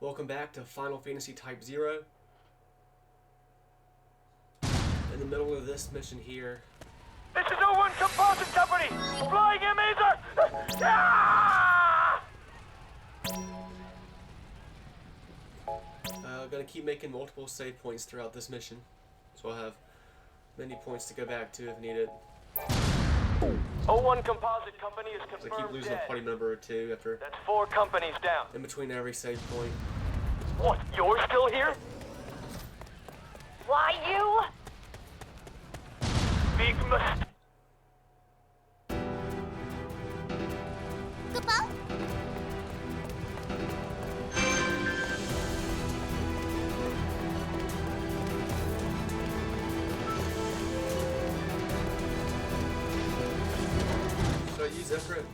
Welcome back to Final Fantasy Type-0. In the middle of this mission here. This is 01 Composite Company! Flying MAs are... Gonna keep making multiple save points throughout this mission. So I'll have many points to go back to if needed. 01 Composite Company is I confirmed keep losing dead. a party member or two after That's 4 companies down. in between every save point. What, you're still here? Why you? Big mistake. Goodbye. Should I use Zephyr?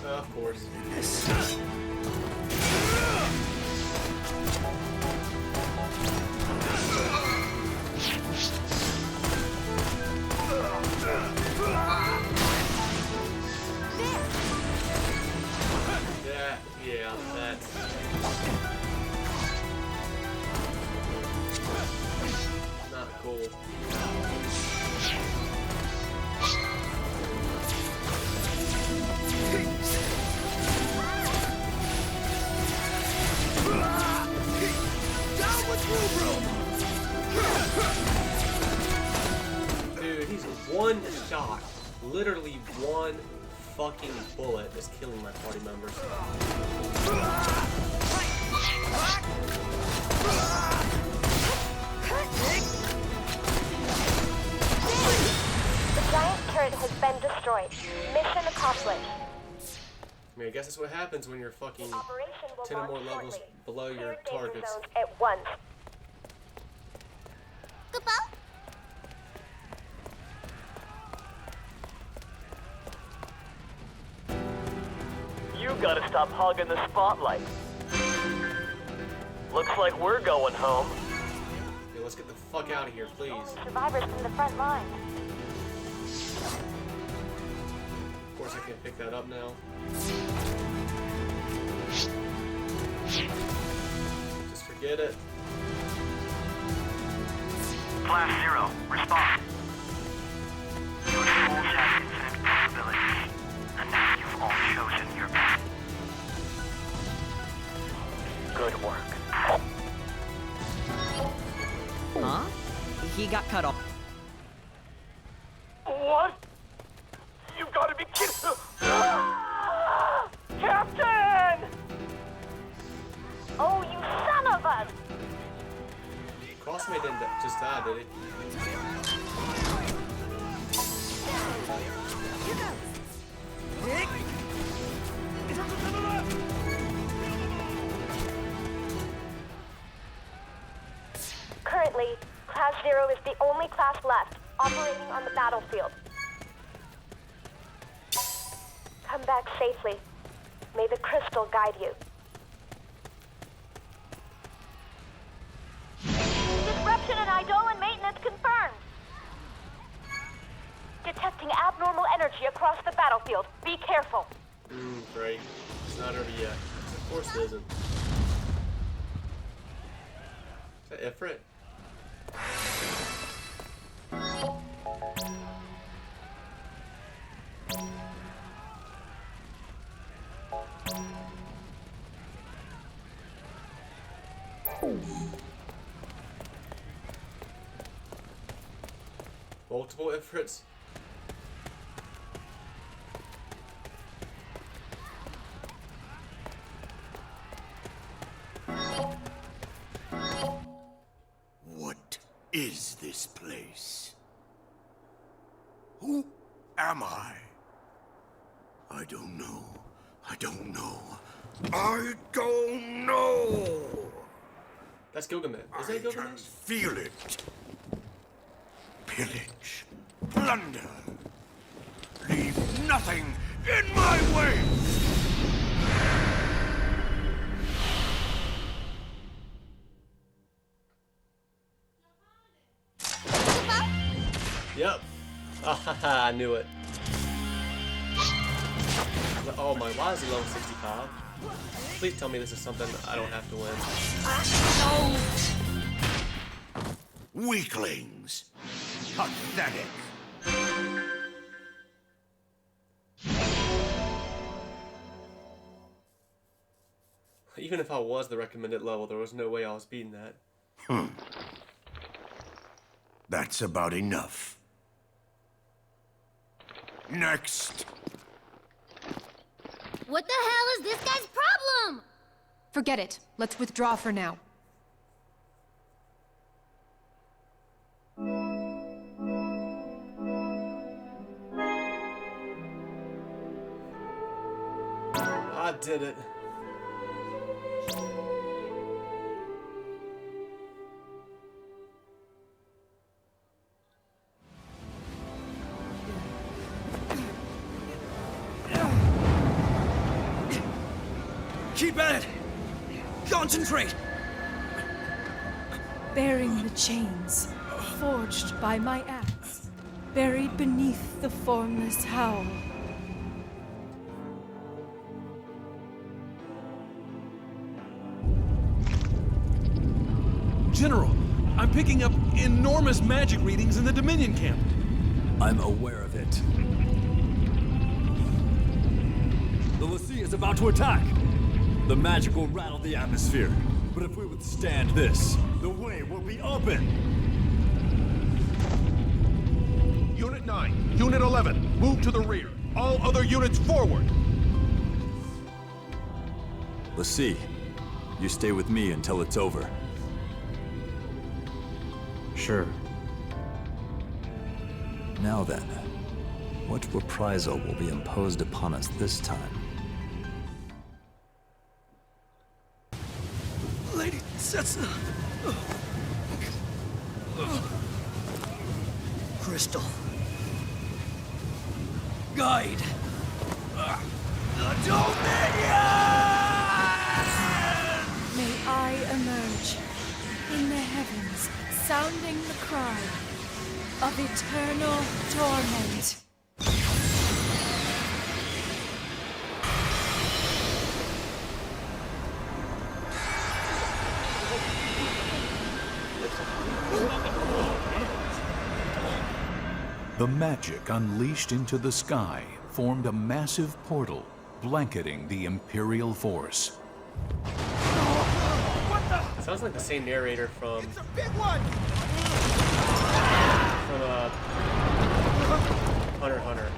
Of course. Yeah, that's... not cool. Dude, he's one shot. Literally one fucking bullet is killing my party members. The giant turret has been destroyed. Mission accomplished. I mean, I guess that's what happens when you're fucking Operation will 10 or more launch levels shortly. below your Clear danger targets. zones at once. Goodbye. You gotta stop hogging the spotlight. Looks like we're going home. Okay, let's get the fuck out of here, please. Only survivors from the front line. Of course I can pick that up now. Just forget it. Class 0, respond. You exposed that infinite possibilities, and now you've all chosen your path. Good work. Huh? He got cut off. What? You've got to be kidding! Captain! Oh, you son of a... Crossmate didn't just die, did he? Currently, Class 0 is the only class left operating on the battlefield. Come back safely. May the crystal guide you. Disruption in Idolan maintenance confirmed. Detecting abnormal energy across the battlefield. Be careful. Great. It's not over yet. Of course it isn't. Is that Ifrit? Multiple Ifrits? What is this place? Who am I? I don't know. I don't know. I don't know. That's Gilgamesh. Is that I can Gilgamesh? feel it. Pillage, plunder. Leave nothing in my way. Yep. I knew it. Oh my, why is he level 65? Please tell me this is something I don't have to win. Weaklings. Pathetic. Even if I was the recommended level, there was no way I was beating that. That's about enough. Next. What the hell is this guy's problem? Forget it. Let's withdraw for now. I did it. Keep at it! Concentrate! Bearing the chains, forged by my axe, buried beneath the formless howl. General, I'm picking up enormous magic readings in the Dominion camp. I'm aware of it. The Lassie is about to attack. The magic will rattle the atmosphere. But if we withstand this, the way will be open. Unit 9, Unit 11, move to the rear. All other units forward. Lassie, you stay with me until it's over. Sure. Now then, what reprisal will be imposed upon us this time? Lady Setsuna. Crystal. Guide. The Dominion! May I emerge in the heavens, sounding the cry of eternal torment. The magic unleashed into the sky formed a massive portal, blanketing the Imperial force. Sounds like the same narrator from... It's a big one! From, Hunter x Hunter.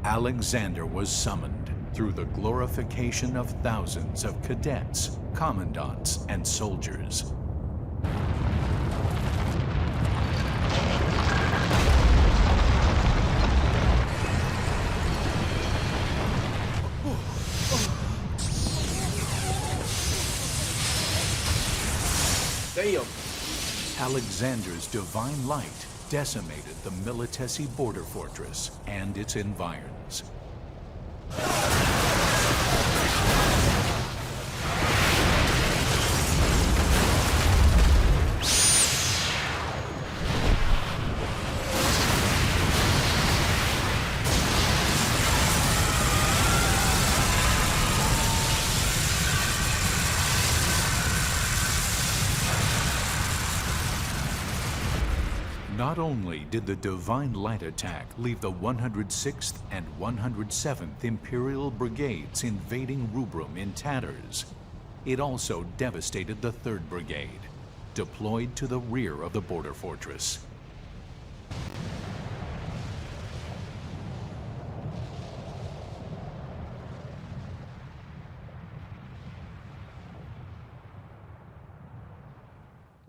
Alexander was summoned through the glorification of thousands of cadets, commandants, and soldiers. Damn. Alexander's divine light decimated the Militesi border fortress and its environs. Not only did the Divine Light attack leave the 106th and 107th Imperial Brigades invading Rubrum in tatters, it also devastated the 3rd Brigade, deployed to the rear of the border fortress.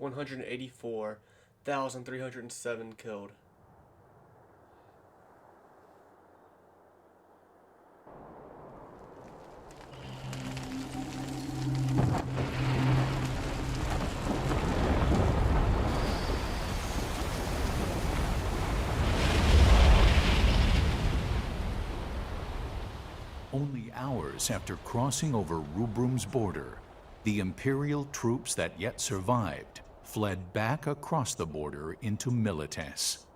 $184,307 killed. Only hours after crossing over Rubrum's border, the Imperial troops that yet survived fled back across the border into Milites.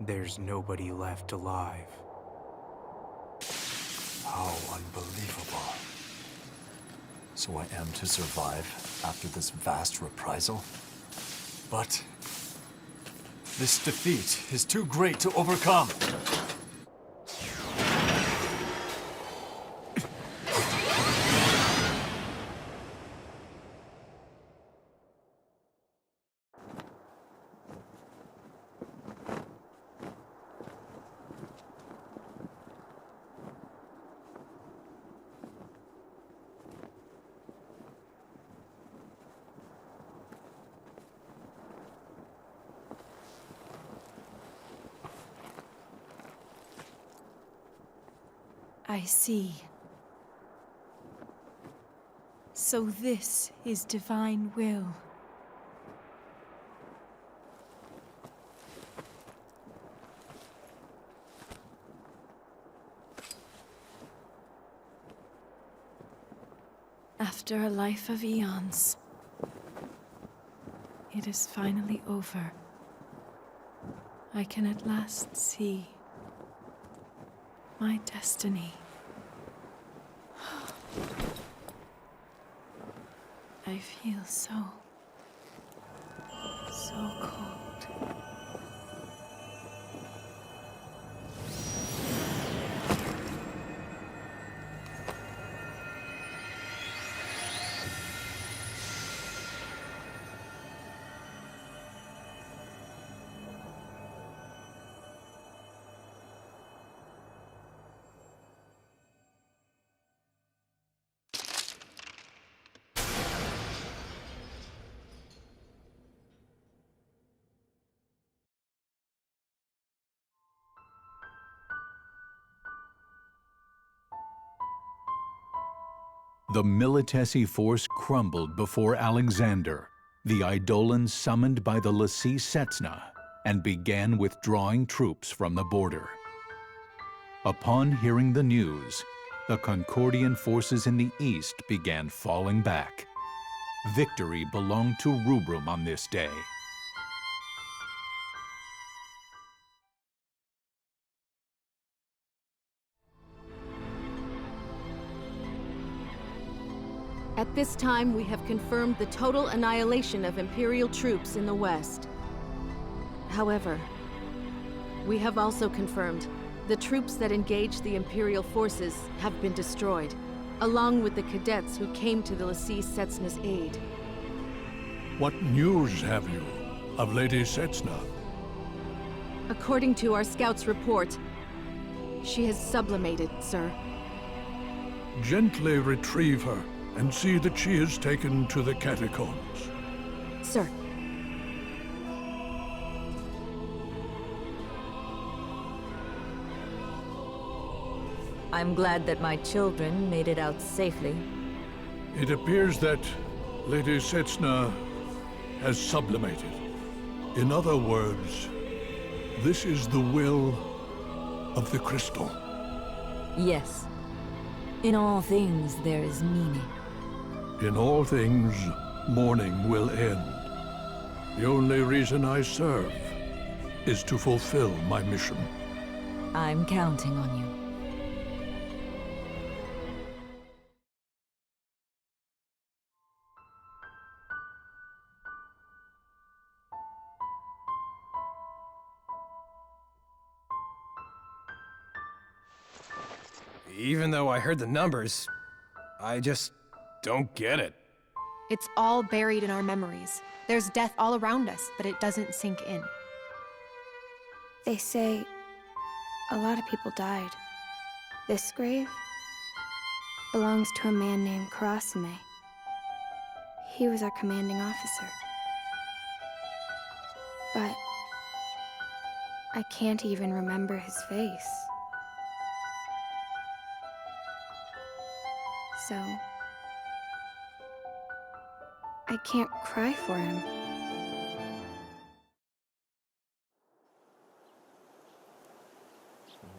There's nobody left alive. How unbelievable. So I am to survive after this vast reprisal? But this defeat is too great to overcome. I see. So this is divine will. After a life of eons, it is finally over. I can at last see my destiny. I feel so cold. The Militesi force crumbled before Alexander, the Eidolons summoned by the Lassie Setsna, and began withdrawing troops from the border. Upon hearing the news, the Concordian forces in the east began falling back. Victory belonged to Rubrum on this day. At this time, we have confirmed the total annihilation of Imperial troops in the west. However, we have also confirmed the troops that engaged the Imperial forces have been destroyed, along with the cadets who came to the Lasi Setsna's aid. What news have you of Lady Setsna? According to our scout's report, she has sublimated, sir. Gently retrieve her and see that she is taken to the catacombs. Sir. I'm glad that my children made it out safely. It appears that Lady Setsna has sublimated. In other words, this is the will of the crystal. Yes. In all things there is meaning. In all things, mourning will end. The only reason I serve is to fulfill my mission. I'm counting on you. Even though I heard the numbers, I just don't get it. It's all buried in our memories. There's death all around us, but it doesn't sink in. They say a lot of people died. This grave belongs to a man named Karasume. He was our commanding officer. But I can't even remember his face. So I can't cry for him.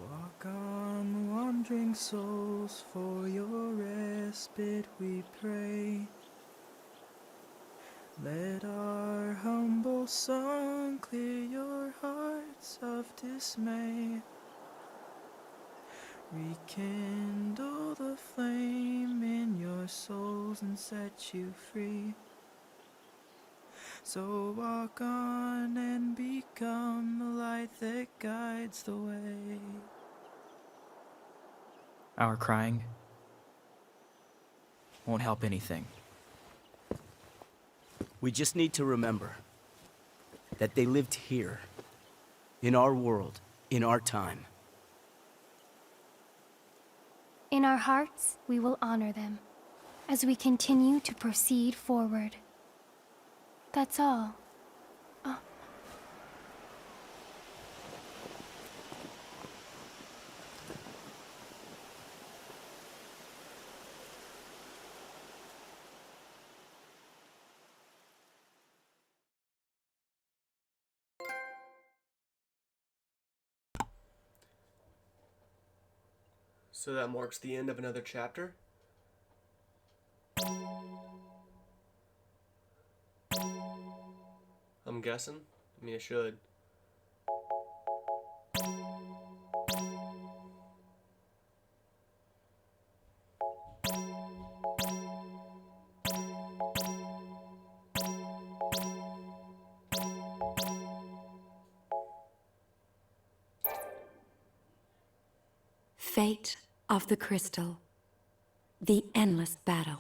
Walk on, wandering souls, for your respite we pray. Let our humble song clear your hearts of dismay. Rekindle the flame in your souls and set you free. So walk on and become the light that guides the way. Our crying won't help anything. We just need to remember that they lived here, in our world, in our time. In our hearts, we will honor them as we continue to proceed forward. That's all. So that marks the end of another chapter. I'm guessing. I mean, it should. Fate of the Crystal. The endless battle.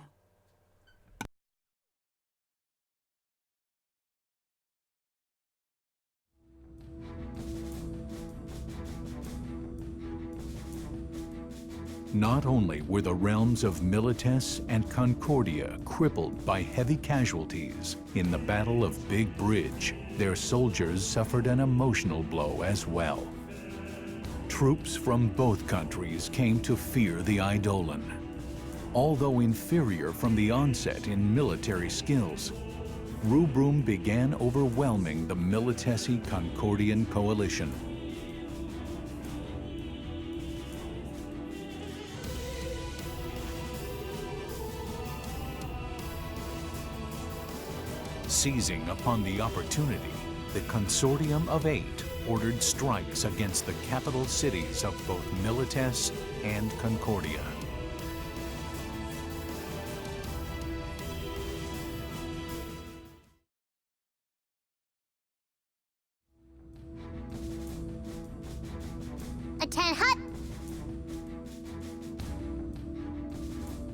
Not only were the realms of Milites and Concordia crippled by heavy casualties, in the Battle of Big Bridge, their soldiers suffered an emotional blow as well. Troops from both countries came to fear the Eidolon. Although inferior from the onset in military skills, Rubrum began overwhelming the Militesi Concordian coalition. Seizing upon the opportunity, the Consortium of Eight ordered strikes against the capital cities of both Milites and Concordia. Attend hut!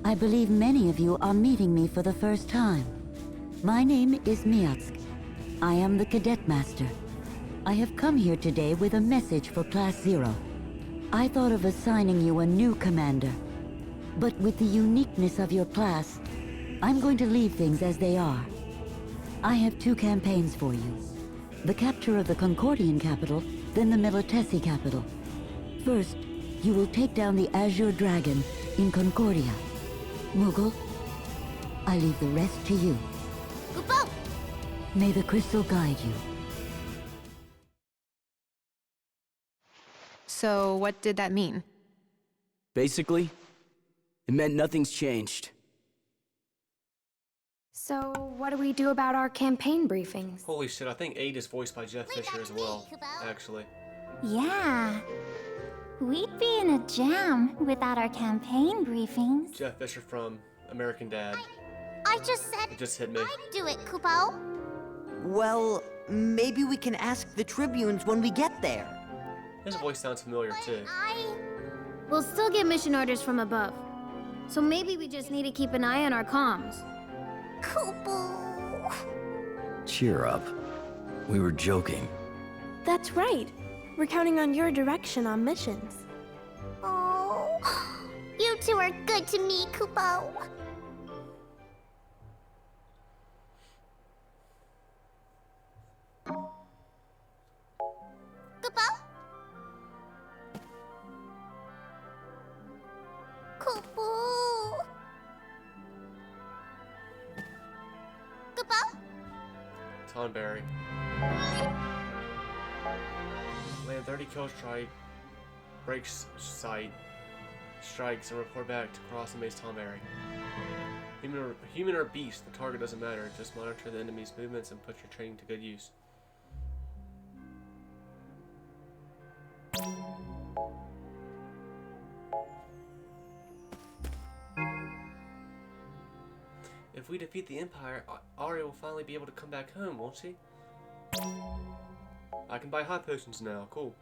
I believe many of you are meeting me for the first time. My name is Miatsk. I am the Cadet Master. I have come here today with a message for Class 0. I thought of assigning you a new commander. But with the uniqueness of your class, I'm going to leave things as they are. I have 2 campaigns for you. The capture of the Concordian capital, then the Militesi capital. First, you will take down the Azure Dragon in Concordia. Moogle, I leave the rest to you. Kupo! May the crystal guide you. So, what did that mean? Basically, it meant nothing's changed. So, what do we do about our campaign briefings? Holy shit, I think 8 is voiced by Jeff Fisher as well, actually. Yeah. We'd be in a jam without our campaign briefings. Jeff Fisher from American Dad. I just said It just hit me. I'd do it, Kupo. Well, maybe we can ask the Tribunes when we get there. His voice sounds familiar too. We'll still get mission orders from above. So maybe we just need to keep an eye on our comms. Kupo. Cheer up. We were joking. That's right. We're counting on your direction on missions. Oh, you two are good to me, Kupo. Kupo? Kupo? Kupo? Tonberry. Land 30 kill strike, breaks sight, strikes, and report back to cross and base Tonberry. Human or beast, the target doesn't matter. Just monitor the enemy's movements and put your training to good use. If we defeat the Empire, Arya will finally be able to come back home, won't she? I can buy hot potions now, cool.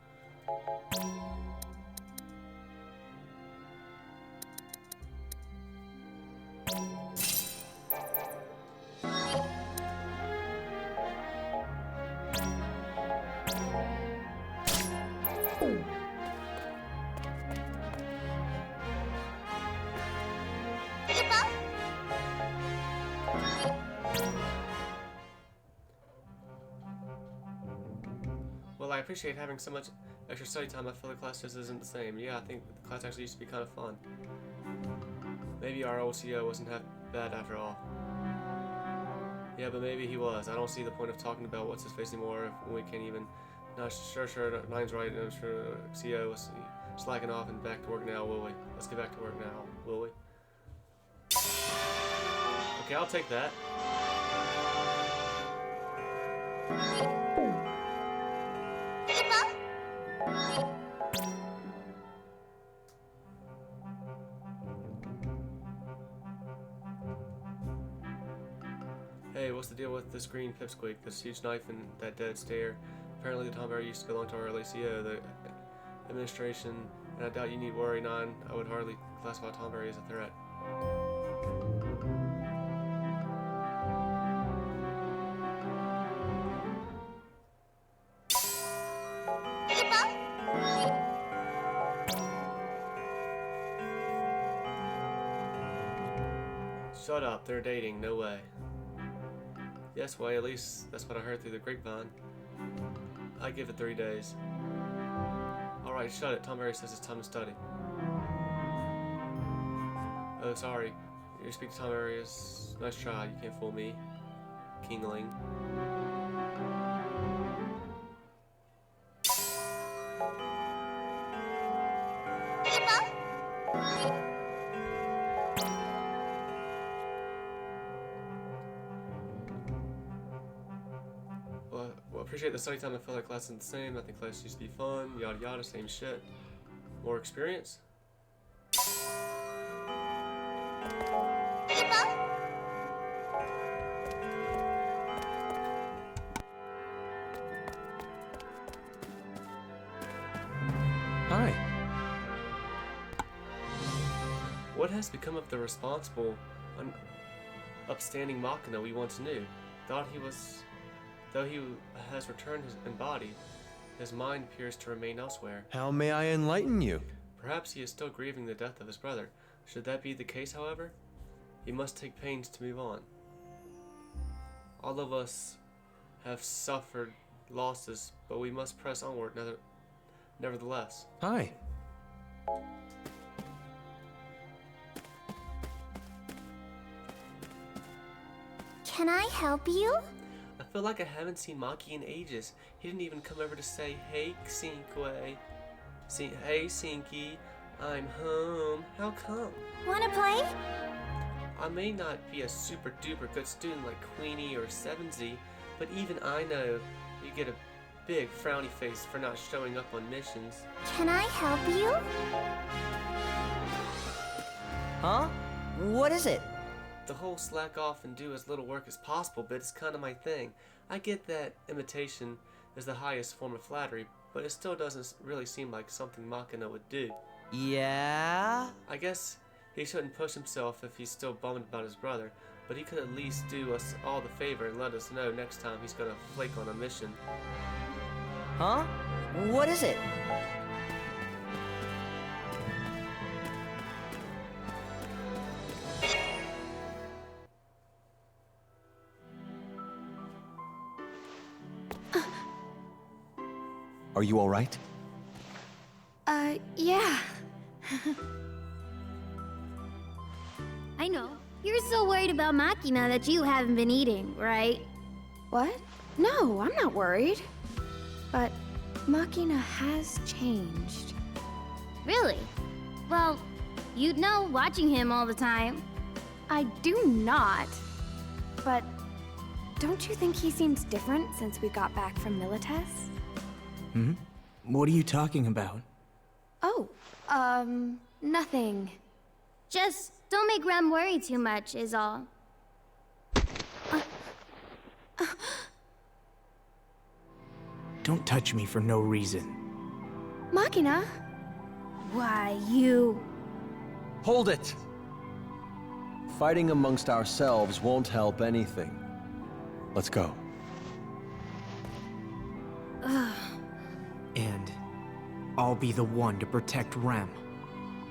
Well, I appreciate having so much extra study time. I feel the class just isn't the same. Yeah, I think the class actually used to be kind of fun. Maybe our OCO wasn't half bad after all. Yeah, but maybe he was. I don't see the point of talking about what's his face anymore if we can't even. No, sure, Nine's right. No, sure, CO was slacking off and back to work now, will we? Let's get back to work now, will we? Okay, I'll take that. Hey, what's the deal with this green pipsqueak, this huge knife and that dead stare? Apparently the Tonberry used to belong to our LACO, the administration, and I doubt you need worry, Nine. I would hardly classify Tonberry as a threat. Shut up, they're dating, no way. Yes, well, at least that's what I heard through the grapevine. I give it 3 days. Alright, shut it. Tonberry says it's time to study. Oh, sorry. You speak to Tonberry is nice try. You can't fool me. Kingling. appreciate the study time. I feel like class isn't the same. I think class used to be fun. Yada yada, same shit. More experience? Hi. What has become of the responsible, upstanding Machina we once knew? Though he has returned his body, his mind appears to remain elsewhere. How may I enlighten you? Perhaps he is still grieving the death of his brother. Should that be the case, however, he must take pains to move on. All of us have suffered losses, but we must press onward nevertheless. Hi. Can I help you? I feel like I haven't seen Maki in ages. He didn't even come over to say, "Hey, Cinque. Hey, Cinky, I'm home." How come? Wanna play? I may not be a super duper good student like Queenie or 7Z, but even I know you get a big frowny face for not showing up on missions. Can I help you? Huh? What is it? The whole slack off and do as little work as possible bit is kind of my thing. I get that imitation is the highest form of flattery, but it still doesn't really seem like something Machina would do. Yeah? I guess he shouldn't push himself if he's still bummed about his brother, but he could at least do us all the favor and let us know next time he's gonna flake on a mission. Huh? What is it? Are you all right? Yeah. I know. You're so worried about Machina that you haven't been eating, right? What? No, I'm not worried. But Machina has changed. Really? Well, you'd know watching him all the time. I do not. But don't you think he seems different since we got back from Milites? Hmm? What are you talking about? Oh, nothing. Just don't make Rem worry too much, is all. Don't touch me for no reason. Machina? Why, you... Hold it! Fighting amongst ourselves won't help anything. Let's go. And I'll be the one to protect Rem.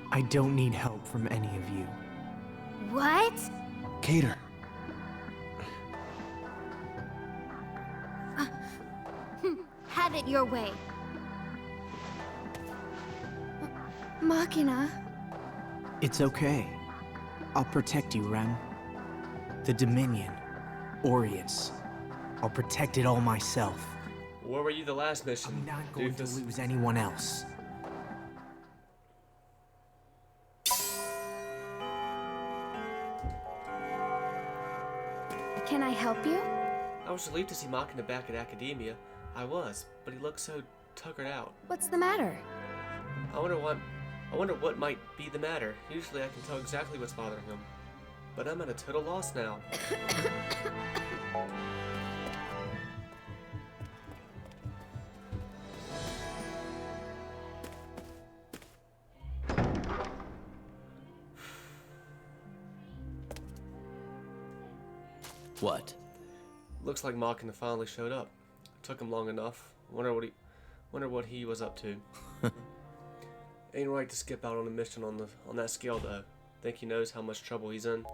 I don't need help from any of you. What? Cater. Have it your way. Machina. It's okay. I'll protect you, Rem. The Dominion, Aureus. I'll protect it all myself. Where were you the last mission? I'm not going to lose anyone else. Can I help you? I was relieved to see Machina back at Academia. I was, but he looked so tuckered out. What's the matter? I wonder what might be the matter. Usually I can tell exactly what's bothering him. But I'm at a total loss now. What? Looks like Machina finally showed up. Took him long enough. Wonder what he was up to. Ain't right to skip out on a mission on that scale though. Think he knows how much trouble he's in.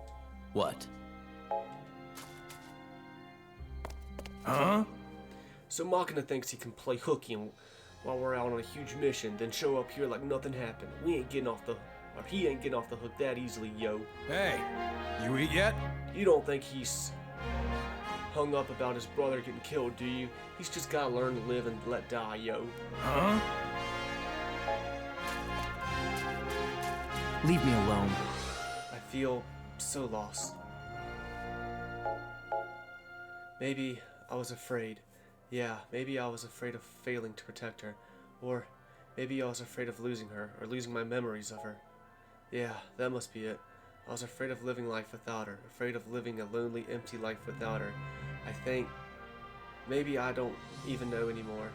What? Huh? So Machina thinks he can play hooky while we're out on a huge mission, then show up here like nothing happened. He ain't getting off the hook that easily, yo. Hey, you eat yet? You don't think he's hung up about his brother getting killed, do you? He's just gotta learn to live and let die, yo. Huh? Leave me alone. I feel so lost. Maybe I was afraid. Yeah, maybe I was afraid of failing to protect her. Or maybe I was afraid of losing her, or losing my memories of her. Yeah, that must be it. I was afraid of living life without her, afraid of living a lonely, empty life without her. I think maybe I don't even know anymore.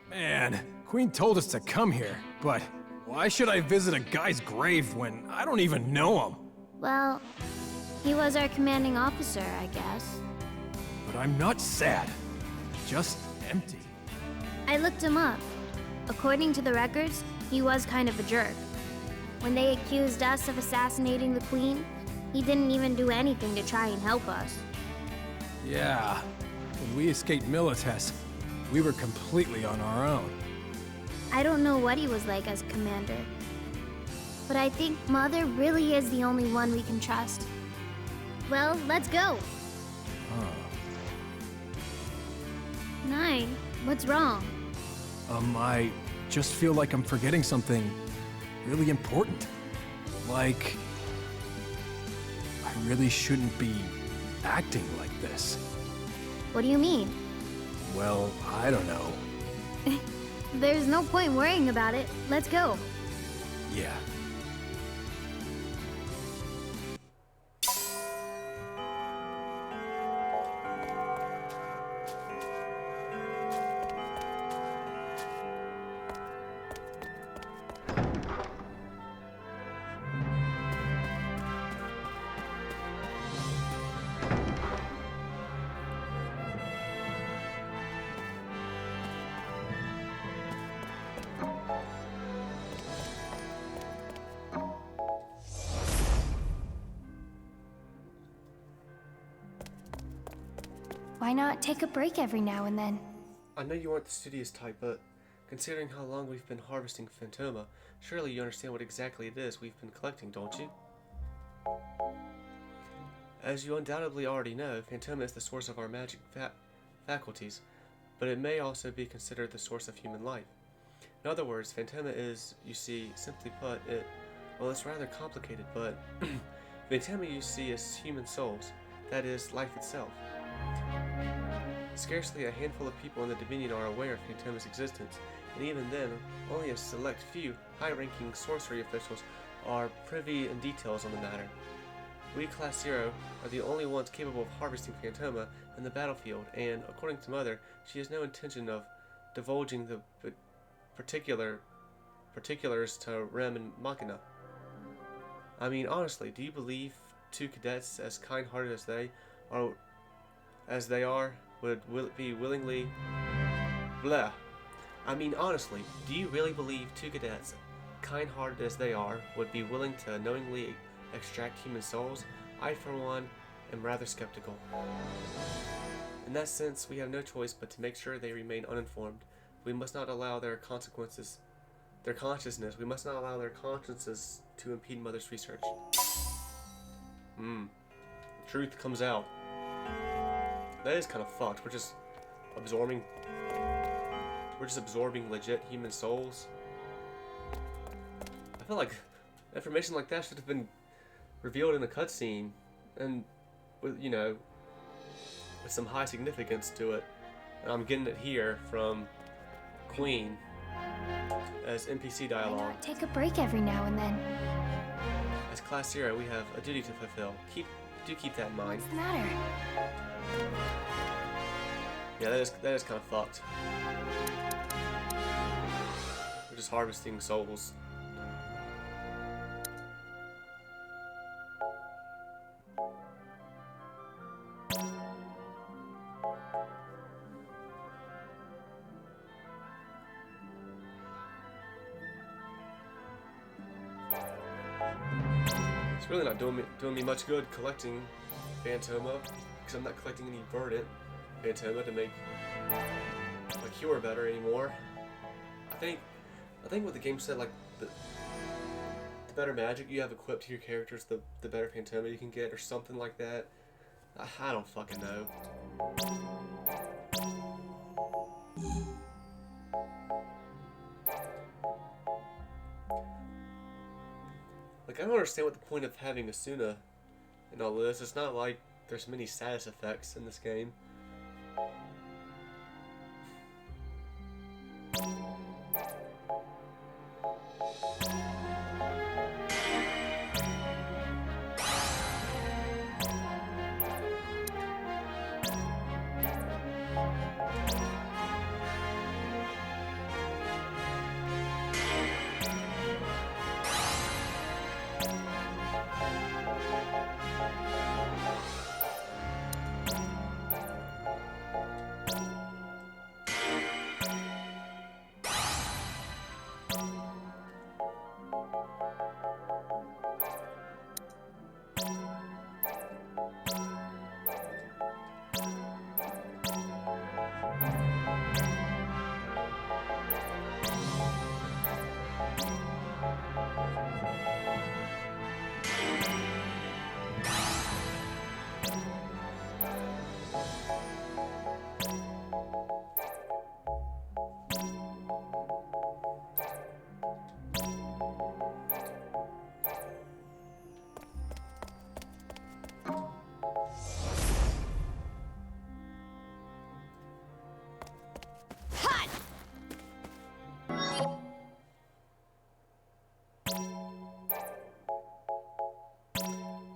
Man, Queen told us to come here, but why should I visit a guy's grave when I don't even know him? Well, he was our commanding officer, I guess. But I'm not sad, just empty. I looked him up. According to the records, he was kind of a jerk. When they accused us of assassinating the Queen, he didn't even do anything to try and help us. Yeah, when we escaped Milites, we were completely on our own. I don't know what he was like as commander. But I think Mother really is the only one we can trust. Well, let's go. Nine, what's wrong? I just feel like I'm forgetting something really important. Like, I really shouldn't be acting like this. What do you mean? Well, I don't know. There's no point worrying about it. Let's go. Yeah. Why not take a break every now and then? I know you aren't the studious type, but considering how long we've been harvesting Phantoma, surely you understand what exactly it is we've been collecting, don't you? As you undoubtedly already know, Phantoma is the source of our magic faculties, but it may also be considered the source of human life. In other words, Phantoma is, you see, simply put, it's rather complicated, but Phantoma, you see, is human souls, that is, life itself. Scarcely a handful of people in the Dominion are aware of Phantoma's existence, and even then, only a select few high-ranking sorcery officials are privy in details on the matter. We, Class 0, are the only ones capable of harvesting Phantoma in the battlefield, and, according to Mother, she has no intention of divulging the particulars to Rem and Machina. I mean, honestly, do you believe two cadets as kind-hearted as they are, would be willingly... Blah. I mean, honestly, do you really believe two cadets, kind-hearted as they are, would be willing to knowingly extract human souls? I, for one, am rather skeptical. In that sense, we have no choice but to make sure they remain uninformed. We must not allow we must not allow their consciences to impede Mother's research. Truth comes out. That is kind of fucked. We're just absorbing legit human souls. I feel like information like that should have been revealed in a cutscene, and with with some high significance to it. And I'm getting it here from Queen as NPC dialogue. Why not take a break every now and then? As Class 0, we have a duty to fulfill. Do keep that in mind. What's the matter? Yeah, that is kind of fucked. We're just harvesting souls. It's really not doing me much good collecting Phantoma, because I'm not collecting any verdant Phantoma to make my cure better anymore. I think what the game said, like the better magic you have equipped to your characters, the better Phantoma you can get, or something like that. I don't fucking know. Like, I don't understand what the point of having Asuna in all this. It's not like there's many status effects in this game.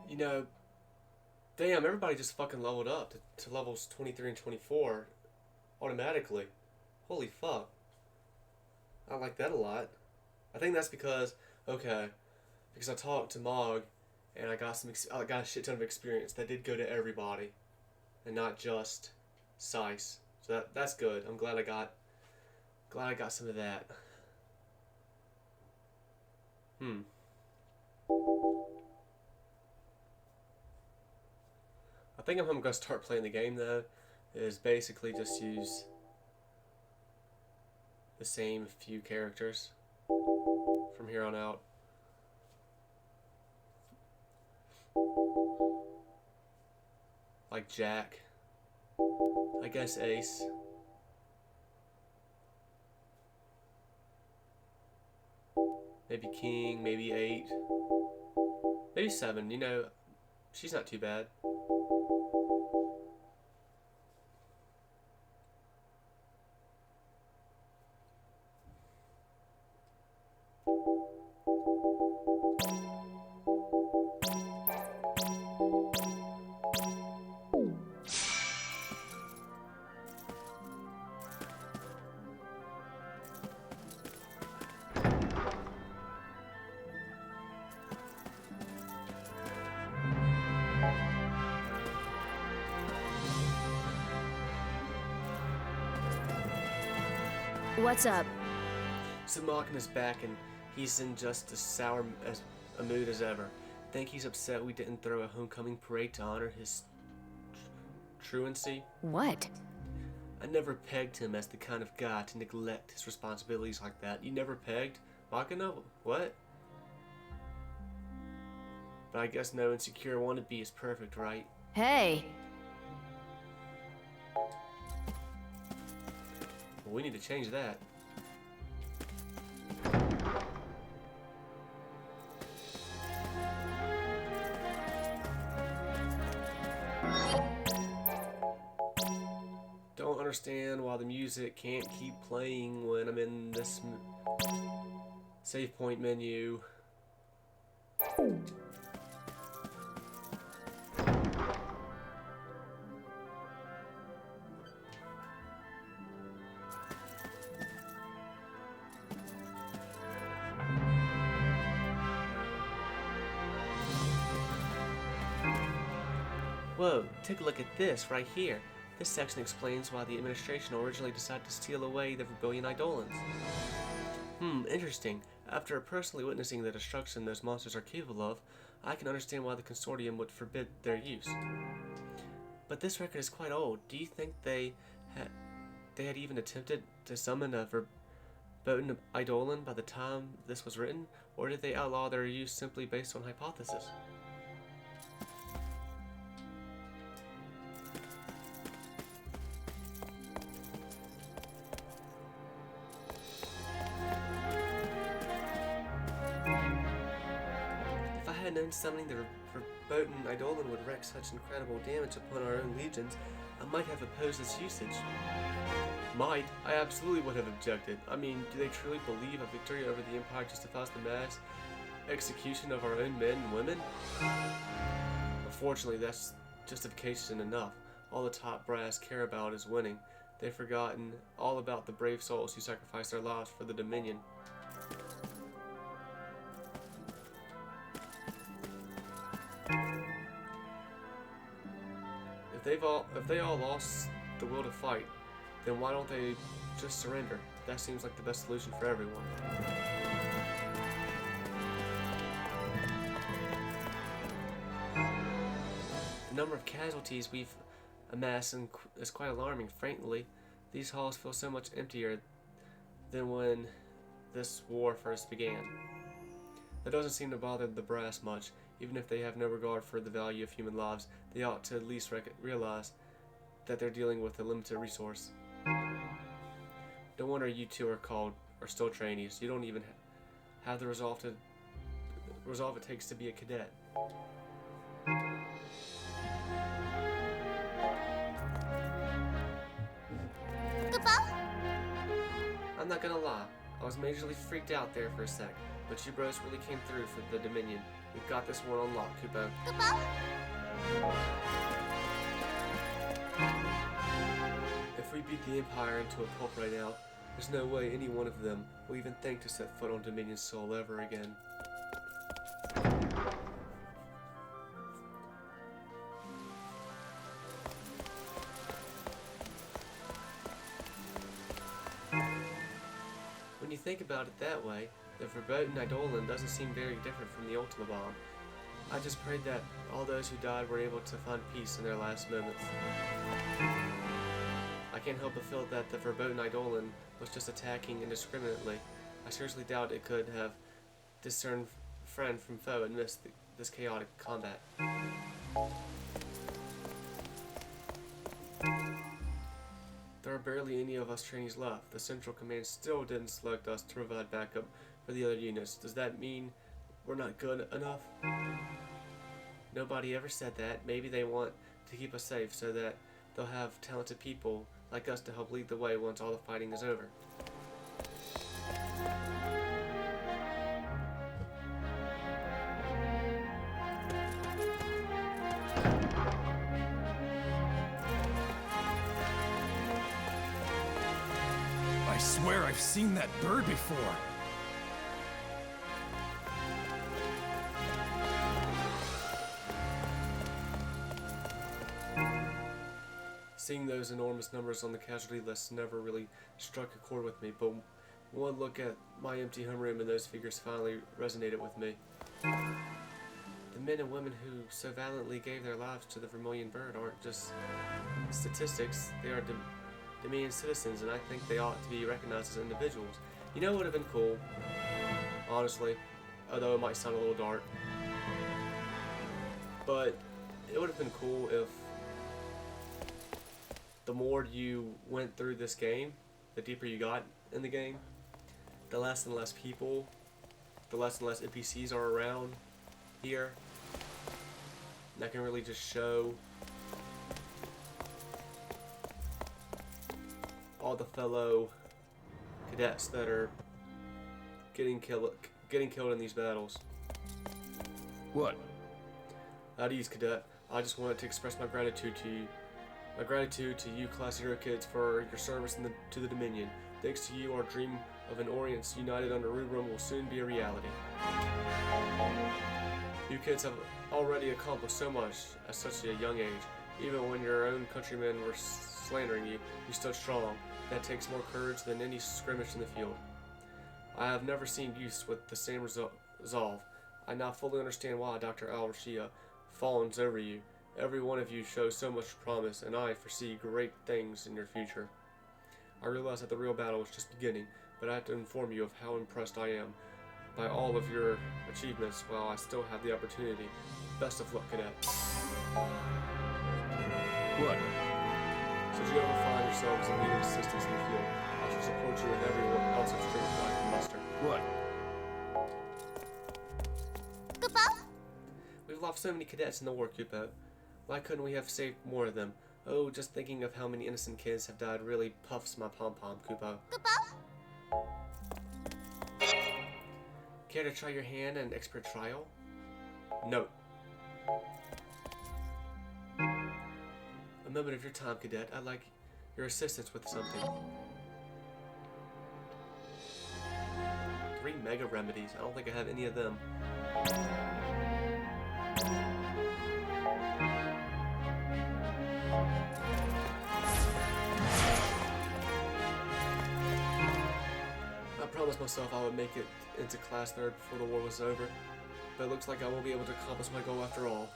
You know, damn, everybody just fucking leveled up to levels 23 and 24 automatically. Holy fuck. I like that a lot. I think that's because, okay, because I talked to Mog and I got I got a shit ton of experience that did go to everybody and not just Sice. So that's good. I'm glad I got some of that. I think I'm going to start playing the game though, is basically just use the same few characters from here on out. Like Jack, I guess Ace. Maybe King, maybe 8, maybe 7, you know, she's not too bad. What's up? Samakin is back and he's in just as sour a mood as ever. Think he's upset we didn't throw a homecoming parade to honor his truancy? What? I never pegged him as the kind of guy to neglect his responsibilities like that. You never pegged? Makino? What? But I guess no insecure wannabe is perfect, right? Hey! Well, we need to change that. Don't understand why the music can't keep playing when I'm in this save point menu. Whoa, take a look at this right here. This section explains why the administration originally decided to steal away the rebellion Eidolons. Interesting. After personally witnessing the destruction those monsters are capable of, I can understand why the consortium would forbid their use. But this record is quite old. Do you think they had even attempted to summon a verboten Eidolon by the time this was written, or did they outlaw their use simply based on hypothesis? had known summoning the verboten Eidolon would wreak such incredible damage upon our own legions, I might have opposed its usage. Might? I absolutely would have objected. I mean, do they truly believe a victory over the Empire justifies the mass execution of our own men and women? Unfortunately, that's justification enough. All the top brass care about is winning. They've forgotten all about the brave souls who sacrificed their lives for the Dominion. If they all lost the will to fight, then why don't they just surrender? That seems like the best solution for everyone. The number of casualties we've amassed is quite alarming, frankly. These halls feel so much emptier than when this war first began. That doesn't seem to bother the brass much. Even if they have no regard for the value of human lives, they ought to at least realize that they're dealing with a limited resource. No wonder you two are still trainees. You don't even have the resolve it takes to be a cadet. I'm not gonna lie, I was majorly freaked out there for a sec, but you bros really came through for the Dominion. We've got this one on lock, Kupo. If we beat the Empire into a pulp right now, there's no way any one of them will even think to set foot on Dominion's soil ever again. When you think about it that way, the verboten Eidolon doesn't seem very different from the Ultima Bomb. I just prayed that all those who died were able to find peace in their last moments. I can't help but feel that the verboten Eidolon was just attacking indiscriminately. I seriously doubt it could have discerned friend from foe amidst this chaotic combat. There are barely any of us trainees left. The Central Command still didn't select us to provide backup for the other units. Does that mean we're not good enough? Nobody ever said that. Maybe they want to keep us safe so that they'll have talented people like us to help lead the way once all the fighting is over. I swear I've seen that bird before. Seeing those enormous numbers on the casualty list never really struck a chord with me, but one look at my empty homeroom and those figures finally resonated with me. The men and women who so valiantly gave their lives to the Vermilion Bird aren't just statistics, they are Dominion citizens, and I think they ought to be recognized as individuals. You know what would have been cool, honestly, although it might sound a little dark, but it would have been cool if the more you went through this game, the deeper you got in the game, the less and less people, the less and less NPCs are around here. And that can really just show all the fellow cadets that are getting killed in these battles. What? At ease, cadet. I just wanted to express my gratitude to you. My gratitude to you, Class 0 kids, for your service to the Dominion. Thanks to you, our dream of an Orients united under Rubrum will soon be a reality. You kids have already accomplished so much at such a young age. Even when your own countrymen were slandering you, you stood strong. That takes more courage than any skirmish in the field. I have never seen youths with the same resolve. I now fully understand why Dr. Al-Rashia fawns over you. Every one of you shows so much promise, and I foresee great things in your future. I realize that the real battle is just beginning, but I have to inform you of how impressed I am by all of your achievements while I still have the opportunity. Best of luck, cadet. What? Should you ever find yourselves in need of assistance in the field, I shall support you in every ounce of strength I can muster. What? We've lost so many cadets in the war, Kupo. Why couldn't we have saved more of them? Oh, just thinking of how many innocent kids have died really puffs my pom-pom, Kupo. Care to try your hand in an expert trial? No. A moment of your time, cadet. I'd like your assistance with something. 3 mega remedies. I don't think I have any of them. I promised myself I would make it into class 3rd before the war was over, but it looks like I won't be able to accomplish my goal after all.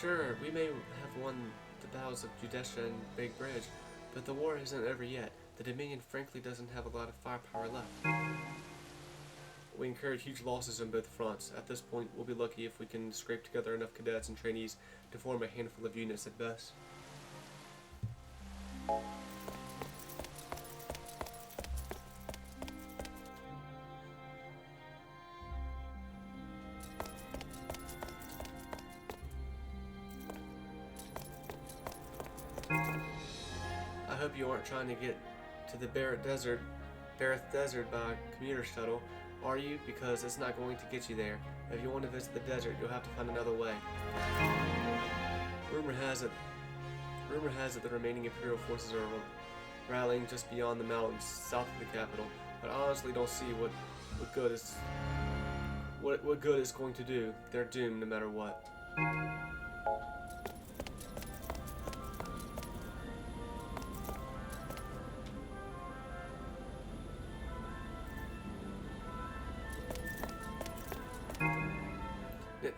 Sure, we may have won the battles of Judesha and Big Bridge, but the war isn't over yet. The Dominion frankly doesn't have a lot of firepower left. We incurred huge losses on both fronts. At this point, we'll be lucky if we can scrape together enough cadets and trainees to form a handful of units at best. I hope you aren't trying to get to the Barrett Desert by commuter shuttle, are you? Because it's not going to get you there. If you want to visit the desert, you'll have to find another way. Rumor has it the remaining Imperial forces are rallying just beyond the mountains, south of the capital. But I honestly don't see what good it's going to do. They're doomed no matter what.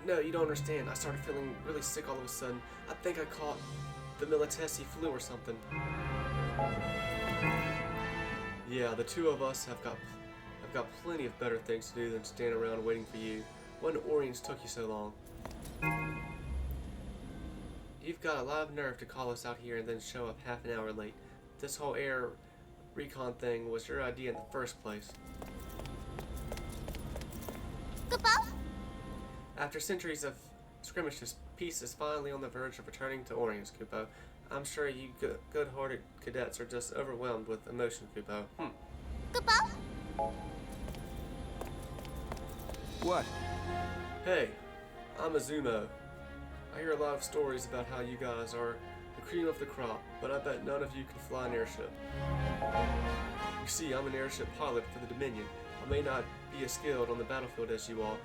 No, you don't understand. I started feeling really sick all of a sudden. I think I caught the Militesi flu or something. Yeah, the two of us have got plenty of better things to do than stand around waiting for you. When Orients took you so long? You've got a lot of nerve to call us out here and then show up half an hour late. This whole air recon thing was your idea in the first place. After centuries of skirmishes, peace is finally on the verge of returning to Orients, Kupo. I'm sure you good-hearted cadets are just overwhelmed with emotion, Kupo. What? Hey, I'm Azumo. I hear a lot of stories about how you guys are the cream of the crop, but I bet none of you can fly an airship. You see, I'm an airship pilot for the Dominion. I may not be as skilled on the battlefield as you are,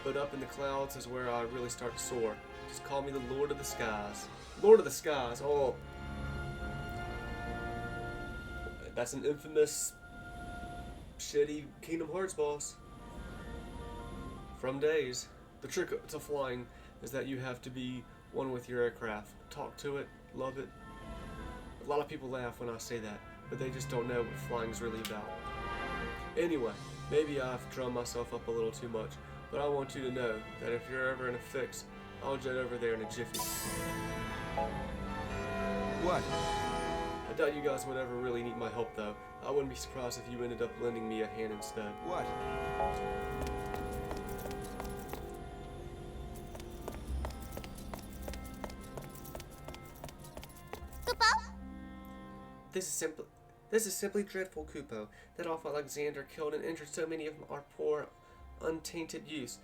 but up in the clouds is where I really start to soar. Just call me the Lord of the Skies. Lord of the Skies, oh. That's an infamous, shitty Kingdom Hearts boss. From Days. The trick to flying is that you have to be one with your aircraft. Talk to it, love it. A lot of people laugh when I say that, but they just don't know what flying is really about. Anyway, maybe I've drummed myself up a little too much, but I want you to know that if you're ever in a fix, I'll jet over there in a jiffy. What? I doubt you guys would ever really need my help, though. I wouldn't be surprised if you ended up lending me a hand instead. What? This is simply dreadful, Kupo. That awful Alexander killed and injured so many of our poor, untainted youths.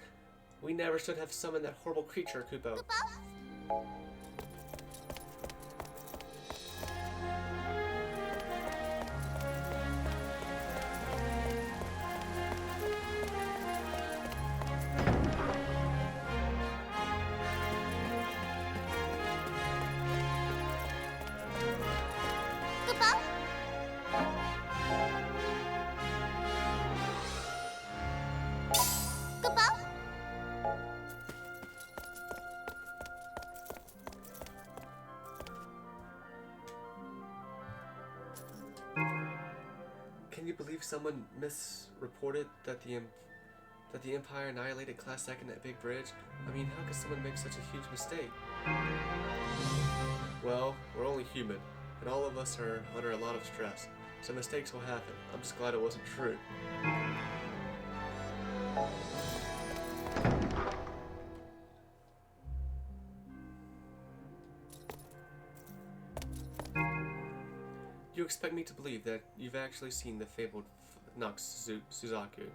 We never should have summoned that horrible creature, Kupo. Can you believe someone misreported that the Empire annihilated Class Second at Big Bridge? I mean, how could someone make such a huge mistake? Well, we're only human, and all of us are under a lot of stress, so mistakes will happen. I'm just glad it wasn't true. You expect me to believe that you've actually seen the fabled Nox Suzaku.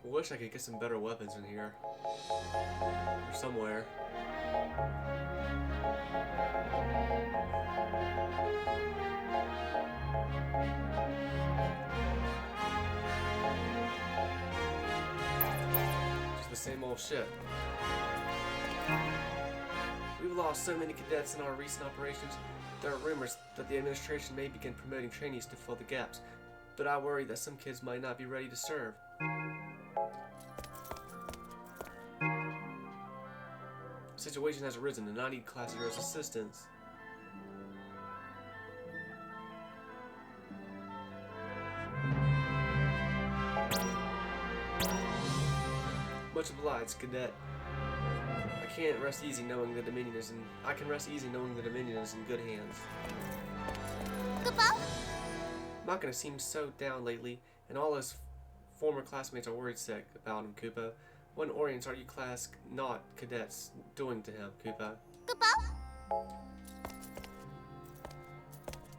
Wish I could get some better weapons in here. Or somewhere. Just the same old shit. We've lost so many cadets in our recent operations. There are rumors that the administration may begin promoting trainees to fill the gaps, but I worry that some kids might not be ready to serve. The situation has arisen and I need Class 0's assistance. Much obliged, Cadet. I can rest easy knowing the Dominion is in good hands. Koopa? Makina seems so down lately, and all his former classmates are worried sick about him, Koopa. What in Orients are you class not cadets doing to him, Koopa? Koopa?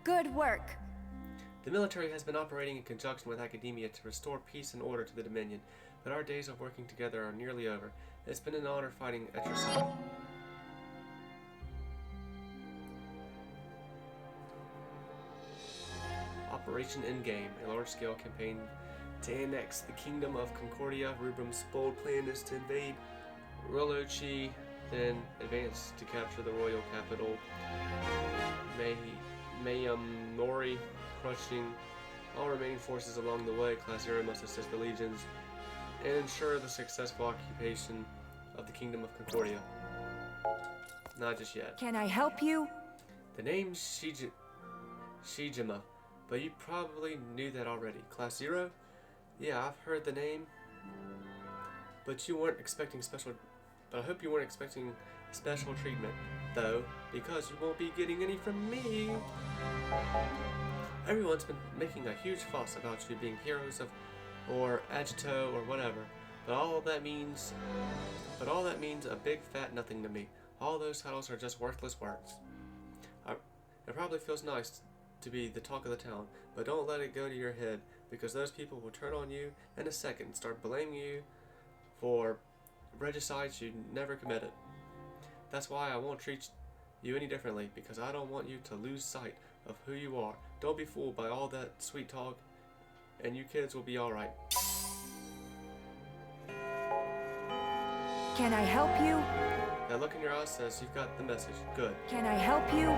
Good work. The military has been operating in conjunction with academia to restore peace and order to the Dominion, but our days of working together are nearly over. It's been an honor fighting at your side. Operation Endgame, a large-scale campaign to annex the Kingdom of Concordia. Rubrum's bold plan is to invade Rolochi, then advance to capture the royal capital, Mayamori, crushing all remaining forces along the way. Class 0 must assist the legions and ensure the successful occupation of the Kingdom of Concordia. Not just yet. Can I help you? The name's Shijima, but you probably knew that already. Class 0? Yeah, I've heard the name. But you weren't expecting special... But I hope you weren't expecting special treatment, though, because you won't be getting any from me. Everyone's been making a huge fuss about you being heroes of... or agito or whatever. But all that means a big fat nothing to me. All those titles are just worthless words. It probably feels nice to be the talk of the town, but don't let it go to your head, because those people will turn on you in a second and start blaming you for regicides you never committed. That's why I won't treat you any differently, because I don't want you to lose sight of who you are. Don't be fooled by all that sweet talk, and you kids will be alright. Can I help you? That look in your eyes says you've got the message. Good. Can I help you?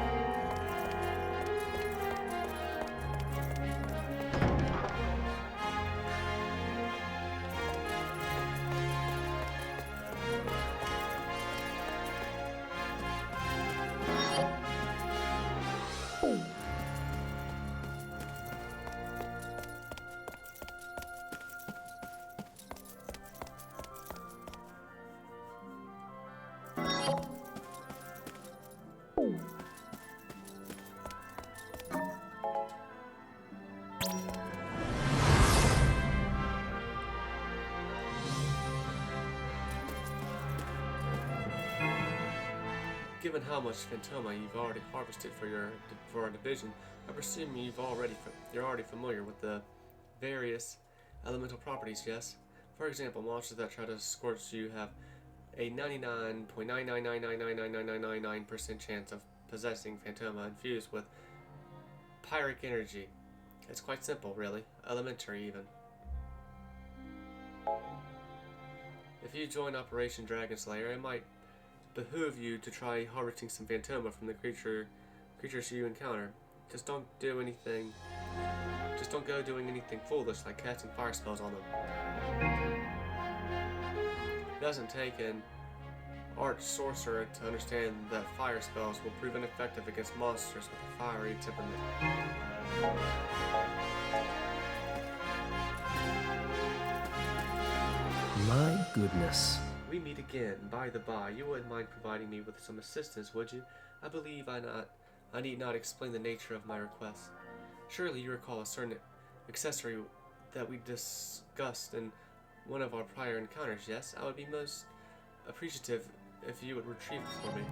Given how much Phantoma you've already harvested for our division, I presume you're already familiar with the various elemental properties, yes? For example, monsters that try to scorch you have a 99.999999999% chance of possessing Phantoma infused with pyric energy. It's quite simple, really. Elementary, even. If you join Operation Dragon Slayer, it might behoove you to try harvesting some Phantoma from the creatures you encounter. Just don't do anything Just don't go doing anything foolish like casting fire spells on them. It doesn't take an arch sorcerer to understand that fire spells will prove ineffective against monsters with a fiery temperament. My goodness. We meet again. By the by, you wouldn't mind providing me with some assistance, would you? I believe I need not explain the nature of my request. Surely you recall a certain accessory that we discussed in one of our prior encounters, yes? I would be most appreciative if you would retrieve it for me.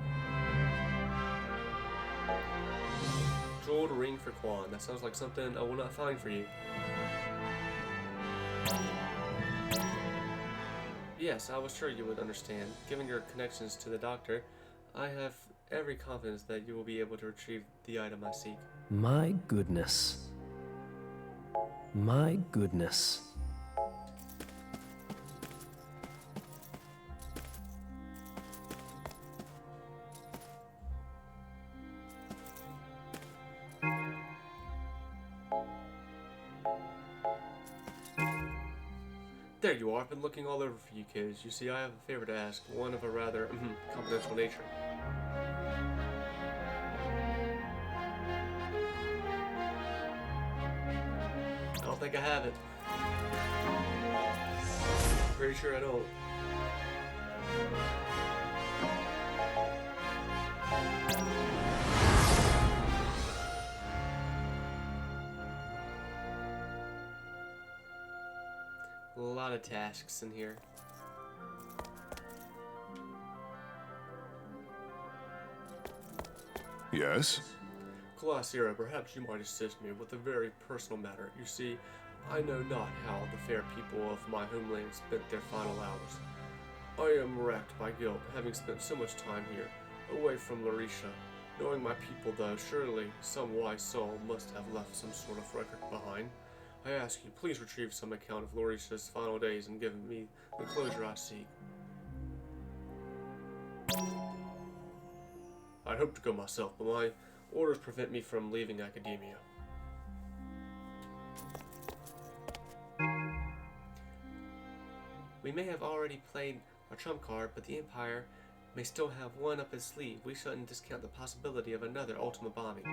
Jeweled ring for Quan. That sounds like something I will not find for you. Yes, I was sure you would understand. Given your connections to the doctor, I have every confidence that you will be able to retrieve the item I seek. My goodness. My goodness. There you are. I've been looking all over for you kids. You see, I have a favor to ask, one of a rather confidential nature. I don't think I have it. Pretty sure I don't. A lot of tasks in here. Yes? Khalia, perhaps you might assist me with a very personal matter. You see, I know not how the fair people of my homeland spent their final hours. I am racked by guilt, having spent so much time here, away from Larisha. Knowing my people, though, surely some wise soul must have left some sort of record behind. I ask you, please retrieve some account of Larisha's final days and give me the closure I seek. I'd hope to go myself, but my orders prevent me from leaving academia. We may have already played our trump card, but the Empire may still have one up its sleeve. We shouldn't discount the possibility of another Ultima bombing.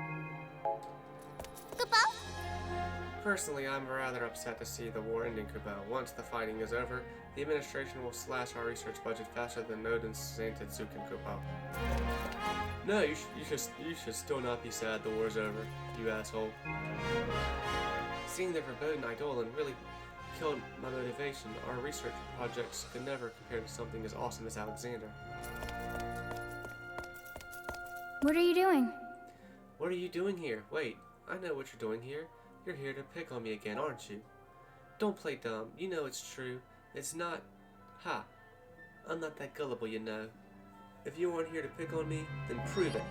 Personally, I'm rather upset to see the war ending, Kubo. Once the fighting is over, the administration will slash our research budget faster than Nodin Santetsuken, Kubo. No, you should still not be sad the war's over, you asshole. Seeing the verboten Eidolon really killed my motivation. Our research projects could never compare to something as awesome as Alexander. What are you doing? What are you doing here? Wait, I know what you're doing here. You're here to pick on me again, aren't you? Don't play dumb. You know it's true. It's not... Ha! I'm not that gullible, you know. If you weren't here to pick on me, then prove it.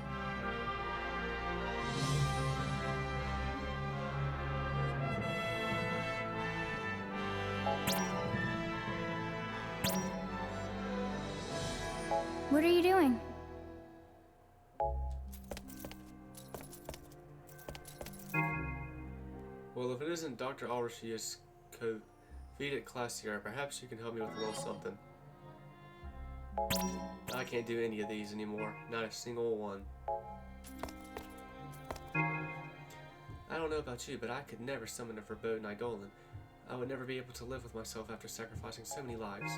What are you doing? Well, if it isn't Dr. Alrashia's co-feed Khalia, perhaps you can help me with a little something. I can't do any of these anymore. Not a single one. I don't know about you, but I could never summon a verboten Eidolon. I would never be able to live with myself after sacrificing so many lives.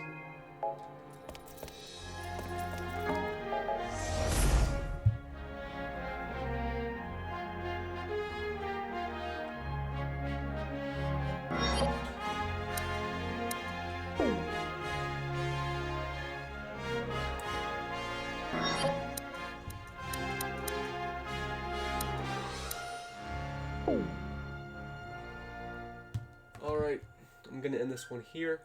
Alright, I'm gonna end this one here.